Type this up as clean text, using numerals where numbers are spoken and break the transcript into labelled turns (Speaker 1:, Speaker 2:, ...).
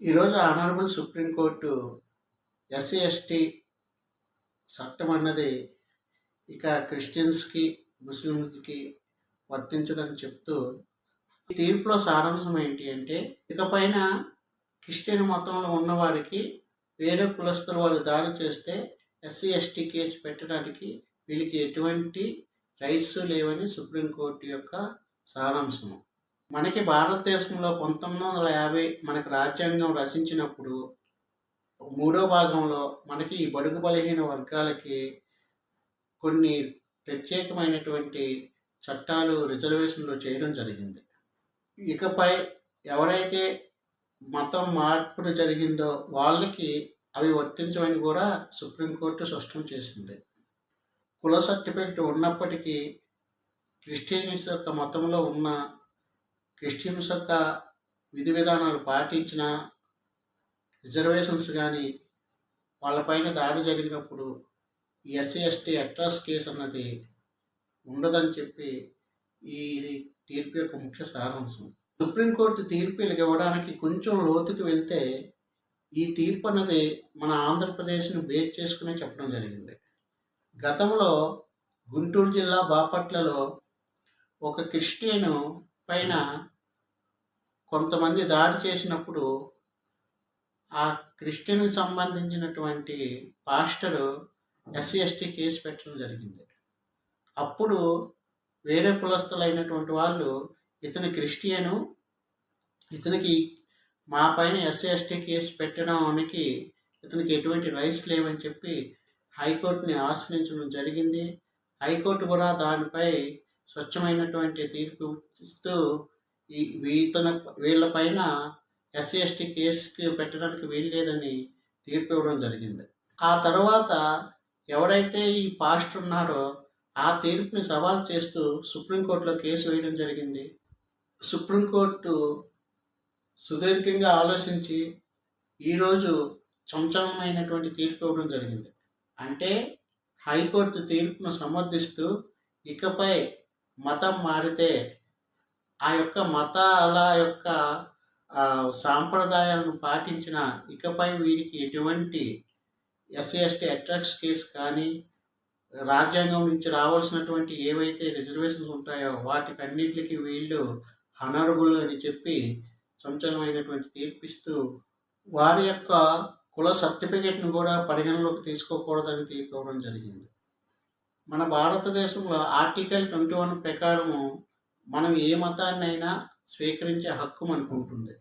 Speaker 1: ఈరోజు honourable supreme court SC ST చట్టం అన్నది ఇక క్రిస్టియన్స్కి ముస్లింలకి వర్తించదని చెప్తూ ఈ తీర్పులో సారాంశం ఏంటి అంటే ఇకపైన క్రిస్టియన్ మతంలో ఉన్నవాడికి వేరే కులస్తుల వాళ్ళు దాడి చేస్తే ఎస్సీ ఎస్టీ కేసు పెట్టడానికి వీళ్ళకి ఎటువంటి రైట్స్ లేవని సుప్రీంకోర్టు యొక్క సారాంశము. మనకి భారతదేశంలో 1950 మనకి రాజ్యాంగం రచించినప్పుడు మూడో భాగంలో మనకి ఈ బడుగు బలహీన వర్గాలకి కొన్ని ప్రత్యేకమైనటువంటి చట్టాలు రిజర్వేషన్లు చేయడం జరిగింది. ఇకపై ఎవరైతే మతం మార్పుడు జరిగిందో వాళ్ళకి అవి వర్తించవని కూడా సుప్రీంకోర్టు స్పష్టం చేసింది. కుల సర్టిఫికెట్ ఉన్నప్పటికీ క్రిస్టియన్స్ యొక్క మతంలో ఉన్న క్రిస్టియన్స్ యొక్క విధి విధానాలు పాటించిన రిజర్వేషన్స్ కానీ వాళ్ళపైన దాడి జరిగినప్పుడు ఈ ఎస్సీ ఎస్టీ అట్రాస్ కేసు అన్నది ఉండదని చెప్పి ఈ తీర్పు యొక్క ముఖ్య సారాంశం. సుప్రీంకోర్టు తీర్పులు ఇవ్వడానికి కొంచెం లోతుకి వెళ్తే ఈ తీర్పు అన్నది మన ఆంధ్రప్రదేశ్ని బేస్ చేసుకునే చెప్పడం జరిగింది. గతంలో గుంటూరు జిల్లా బాపట్లలో ఒక క్రిస్టియను పైన కొంతమంది దాడి చేసినప్పుడు ఆ క్రిస్టియన్కి సంబంధించినటువంటి పాస్టరు ఎస్సీ ఎస్టీ కేసు పెట్టడం జరిగింది. అప్పుడు వేరే కులస్తులైనటువంటి వాళ్ళు ఇతని క్రిస్టియను, ఇతనికి మా పైన ఎస్సీ ఎస్టీ కేసు పెట్టడానికి ఇతనికి ఎటువంటి రైట్స్ లేవని చెప్పి హైకోర్టుని ఆశ్రయించడం జరిగింది. హైకోర్టు కూడా దానిపై స్వచ్ఛమైనటువంటి తీర్పు ఇస్తూ వీళ్ళపైన ఎస్సీ ఎస్టీ కేసుకి పెట్టడానికి వీల్లేదని తీర్పు ఇవ్వడం జరిగింది. ఆ తర్వాత ఎవరైతే ఈ పాస్టర్ ఉన్నారో ఆ తీర్పుని సవాల్ చేస్తూ సుప్రీంకోర్టులో కేసు వేయడం జరిగింది. సుప్రీంకోర్టు సుదీర్ఘంగా ఆలోచించి ఈరోజు సంచలనమైనటువంటి తీర్పు ఇవ్వడం జరిగింది. అంటే హైకోర్టు తీర్పును సమర్థిస్తూ ఇకపై మతం మారితే ఆ యొక్క మతాల యొక్క సాంప్రదాయాలను పాటించిన ఇకపై వీరికి ఎటువంటి ఎస్సీ ఎస్టీ అట్రాక్స్ కేసు కానీ రాజ్యాంగం నుంచి రావాల్సినటువంటి ఏవైతే రిజర్వేషన్స్ ఉంటాయో వాటికన్నిటికీ వీళ్ళు అనర్హులు అని చెప్పి సంచలనమైనటువంటి తీర్పిస్తూ వారి యొక్క కుల సర్టిఫికెట్ను కూడా పరిగణలోకి తీసుకోకూడదని తీర్పు ఇవ్వడం జరిగింది. మన భారతదేశంలో ఆర్టికల్ 21 ప్రకారము మనం ఏ మతాన్నైనా స్వీకరించే హక్కు మనకు ఉంటుంది.